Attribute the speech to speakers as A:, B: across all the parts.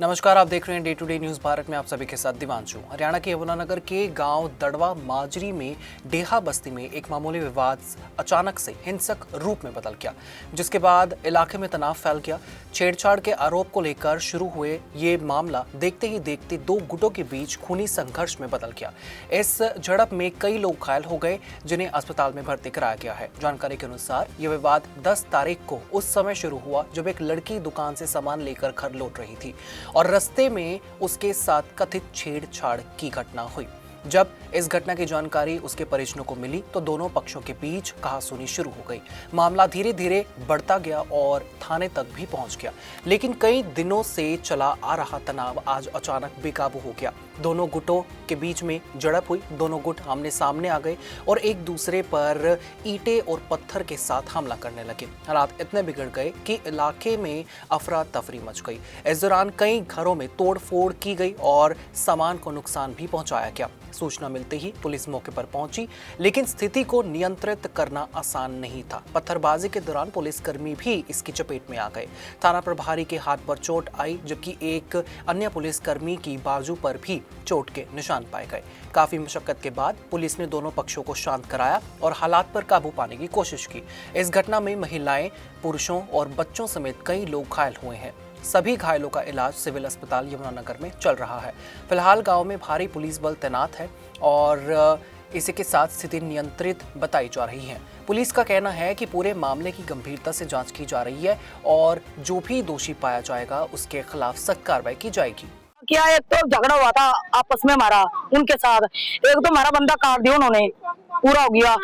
A: नमस्कार, आप देख रहे हैं day to day news Bharat में। आप सभी के साथ दिवांशु। हरियाणा के यमुनानगर के गांव दड़वा माजरी में डेहा बस्ती में एक मामूली विवाद अचानक से हिंसक रूप में बदल गया, जिसके बाद इलाके में तनाव फैल गया। छेड़छाड़ के आरोप को लेकर शुरू हुए ये मामला देखते ही देखते दो गुटों के बीच खूनी संघर्ष में बदल गया। इस झड़प में कई लोग घायल हो गए, जिन्हें अस्पताल में भर्ती कराया गया है। जानकारी के अनुसार यह विवाद 10 तारीख को उस समय शुरू हुआ जब एक लड़की दुकान से सामान लेकर घर लौट रही थी और रास्ते में उसके साथ कथित छेड़छाड़ की घटना हुई। जब इस घटना की जानकारी उसके परिजनों को मिली तो दोनों पक्षों के बीच कहासुनी शुरू हो गई। मामला धीरे धीरे बढ़ता गया और थाने तक भी पहुंच गया, लेकिन कई दिनों से चला आ रहा तनाव आज अचानक बेकाबू हो गया। दोनों गुटों के बीच में झड़प हुई। दोनों गुट आमने सामने आ गए और एक दूसरे पर ईंटें और पत्थर के साथ हमला करने लगे। हालात इतने बिगड़ गए कि इलाके में अफरा तफरी मच गई। इस दौरान कई घरों में तोड़फोड़ की गई और सामान को नुकसान भी पहुंचाया गया। सूचना मिलते ही पुलिस मौके पर पहुंची, लेकिन स्थिति को नियंत्रित करना आसान नहीं था। पत्थरबाजी के दौरान पुलिसकर्मी भी इसकी चपेट में आ गए। थाना प्रभारी के हाथ पर चोट आई, जबकि एक अन्य पुलिसकर्मी की बाजू पर भी चोट के निशान पाए गए। काफी मशक्कत के बाद पुलिस ने दोनों पक्षों को शांत कराया और हालात पर काबू पाने की कोशिश की। इस घटना में महिलाएं, पुरुषों और बच्चों समेत कई लोग घायल हुए हैं। सभी घायलों का इलाज सिविल अस्पताल यमुनानगर में चल रहा है। फिलहाल गांव में भारी पुलिस बल तैनात है और इसी के साथ स्थिति नियंत्रित बताई जा रही है। पुलिस का कहना है कि पूरे मामले की गंभीरता से जांच की जा रही है और जो भी दोषी पाया जाएगा उसके खिलाफ सख्त कार्रवाई की जाएगी।
B: क्या एक तो झगड़ा हुआ था आपस में हमारा उनके साथ, एक तो हमारा बंदा काट दिया उन्होंने, पूरा हो गया।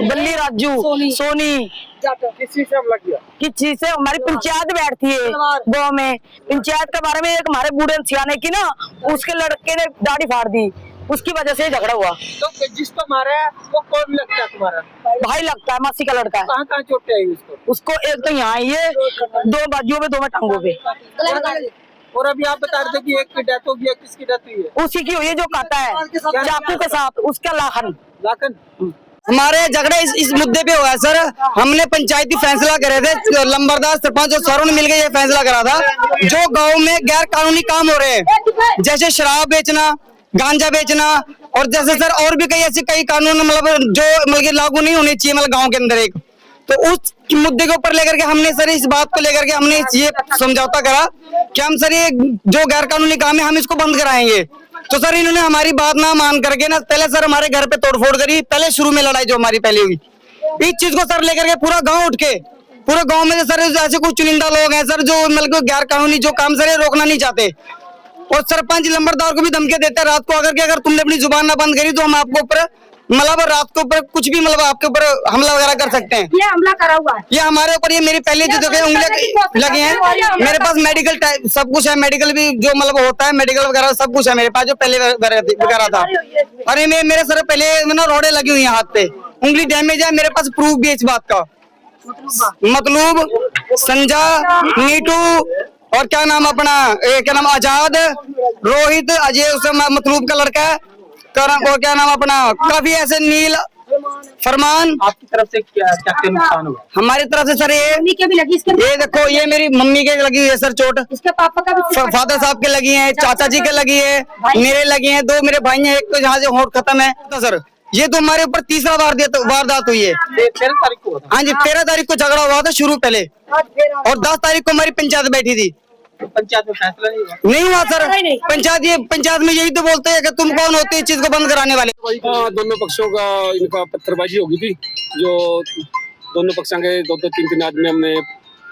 B: बल्ली राजू सोनी किस चीज से हमारी पंचायत बैठती है गाँव में, पंचायत के बारे में एक हमारे बूढ़े सियाने की ना उसके लड़के ने दाढ़ी फाड़ दी, उसकी वजह से झगड़ा हुआ।
C: तो जिसको मारा है वो कौन लगता है तुम्हारा?
B: भाई लगता है, मासी का लड़का है।
C: कहाँ चोटें आई
B: उसको एक तो यहाँ ये दो बाजुओं पे, दो में टांगों पे।
C: और अभी आप बता रहे थे कि एक की डेथ हो गई, किसकी डेथ हुई है?
B: उसी की हुई है जो खाता है चाकू के साथ, उसका लाखन।
D: हमारे झगड़ा इस मुद्दे पे हुआ है सर। हमने पंचायती फैसला करे थे, लंबरदार सरपंच और सरों ने मिलकर ये फैसला करा था, जो गांव में गैर कानूनी काम हो रहे हैं, जैसे शराब बेचना, गांजा बेचना और जैसे सर और भी कई कानून जो लागू नहीं होने चाहिए गांव के अंदर एक, तो उस मुद्दे के ऊपर लेकर के हमने सर इस बात को लेकर के हमने ये समझौता करा कि हम सर ये जो गैर कानूनी काम है हम इसको बंद कराएंगे। तो सर इन्होंने हमारी बात ना मान करके ना पहले सर हमारे घर पे तोड़फोड़ करी। पहले शुरू में लड़ाई जो हमारी पहले हुई, इस चीज को सर लेकर के पूरा गांव उठ के, पूरे गांव में सर ऐसे कुछ चुनिंदा लोग हैं सर जो गैर कानूनी जो काम सर ये रोकना नहीं चाहते और सरपंच लंबरदार को भी धमकी देते हैं रात को आकर के, अगर तुमने अपनी जुबान ना बंद करी तो हम आपको ऊपर रात के ऊपर कुछ भी आपके ऊपर हमला वगैरह कर सकते हैं।
B: ये हमला करा हुआ है,
D: ये हमारे ऊपर, ये मेरी पहले जो जगह उंगलियां लगी हैं, मेरे पास मेडिकल सब कुछ है, मेडिकल भी जो होता है मेडिकल वगैरह सब कुछ है मेरे पास, जो पहले वगैरह था। अरे मेरे सर पहले ना रोड़े लगी हुई है हाथ पे, उंगली डैमेज है, मेरे पास प्रूफ भी है इस बात का। मतलूब, संजा, नीटू और क्या नाम अपना क्या नाम आजाद, रोहित, अजय उसे मतलूब का लड़का है, और क्या नाम अपना काफी ऐसे नील, फरमान।
C: आपकी तरफ से क्या नुकसान हुआ?
D: हमारी तरफ से सर
B: के भी लगी,
D: ये देखो, ये मेरी मम्मी के लगी हुई है सर चोट,
B: इसके पापा का भी,
D: फादर साहब के लगी है, चाचा जी के लगी है, मेरे लगी है, दो मेरे भाई हैं, एक तो जहाँ से होंठ खत्म है। तो सर ये तो हमारे ऊपर तीसरा वारदात हुई है।
C: 13 तारीख को?
D: हाँ जी, 13 तारीख को झगड़ा हुआ था शुरू पहले, और 10 तारीख को हमारी पंचायत बैठी थी।
C: पंचायत में फैसला नहीं हुआ
D: सर। पंचायत में यही तो बोलते हैं कि तुम कौन होते इस चीज को बंद कराने वाले।
E: दोनों पक्षों का इनका पत्थरबाजी हो गई थी, जो दोनों पक्षों के 2-3 आदमी हमने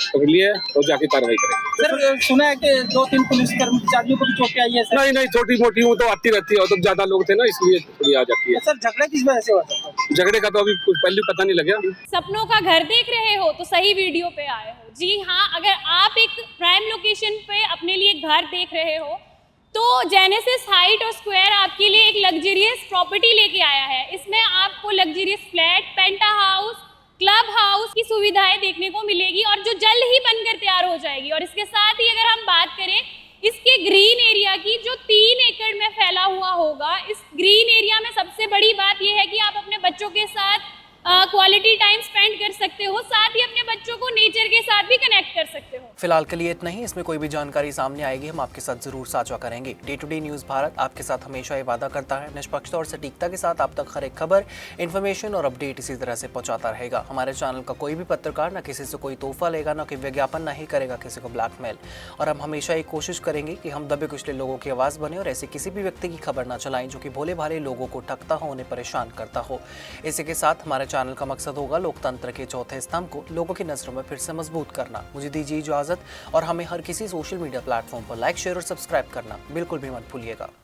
E: पकड़ लिए और जाके कार्रवाई करेंगे।
C: सर सुना है कि 2-3 पुलिस कर्मचारियों को भी चोटें आई है सर?
E: नहीं, छोटी मोटी वो तो आती रहती है, और तो ज्यादा लोग थे ना इसलिए थोड़ी आ जाती है।
C: सर झगड़ा किस वजह से हुआ था?
E: झगड़े का तो अभी कुछ पहले पता नहीं लगा।
F: सपनों का घर देख रहे हो तो सही वीडियो पे आए हो। जी हाँ, अगर आप एक प्राइम लोकेशन पे अपने लिए घर देख रहे हो तो जेनेसिस हाइट और स्क्वायर आपके लिए एक लग्जरियस प्रॉपर्टी लेके आया है। इसमें आपको लग्जरियस फ्लैट, पेंटा हाउस, क्लब हाउस की सुविधाएं देखने को मिलेगी और जो जल्द ही बनकर तैयार हो जाएगी। और इसके साथ ही अगर हम बात करें इसके ग्रीन एरिया की, जो 3 एकड़ में फैला हुआ होगा, इस ग्रीन एरिया में सबसे बड़ी बात यह है कि आप अपने बच्चों के साथ क्वालिटी टाइम स्पेंड कर सकते हो, साथ ही अपने बच्चों को नेचर के साथ भी कनेक्ट कर सकते हो।
A: फिलहाल के लिए इतना ही। इसमें कोई भी जानकारी सामने आएगी हम आपके साथ जरूर साझा करेंगे। Day to day news Bharat आपके साथ हमेशा ये वादा करता है निष्पक्षता और सटीकता के साथ आप तक हर एक खबर, इन्फॉर्मेशन और अपडेट इसी तरह से पहुंचाता रहेगा। हमारे चैनल का कोई भी पत्रकार न किसी से कोई तोहफा लेगा, न कोई विज्ञापन नहीं करेगा किसी को ब्लैकमेल। और हम हमेशा ये कोशिश करेंगे कि हम दबे कुचले लोगों की आवाज़ बने और ऐसे किसी भी व्यक्ति की खबर ना चलाएं जो कि भोले भाले लोगों को ठगता हो, उन्हें परेशान करता हो। इसी के साथ हमारे चैनल का मकसद होगा लोकतंत्र के चौथे स्तंभ को लोगों की नजरों में फिर से मजबूत करना। मुझे दीजिए इजाजत और हमें हर किसी सोशल मीडिया प्लेटफॉर्म पर लाइक, शेयर और सब्सक्राइब करना बिल्कुल भी मत भूलिएगा।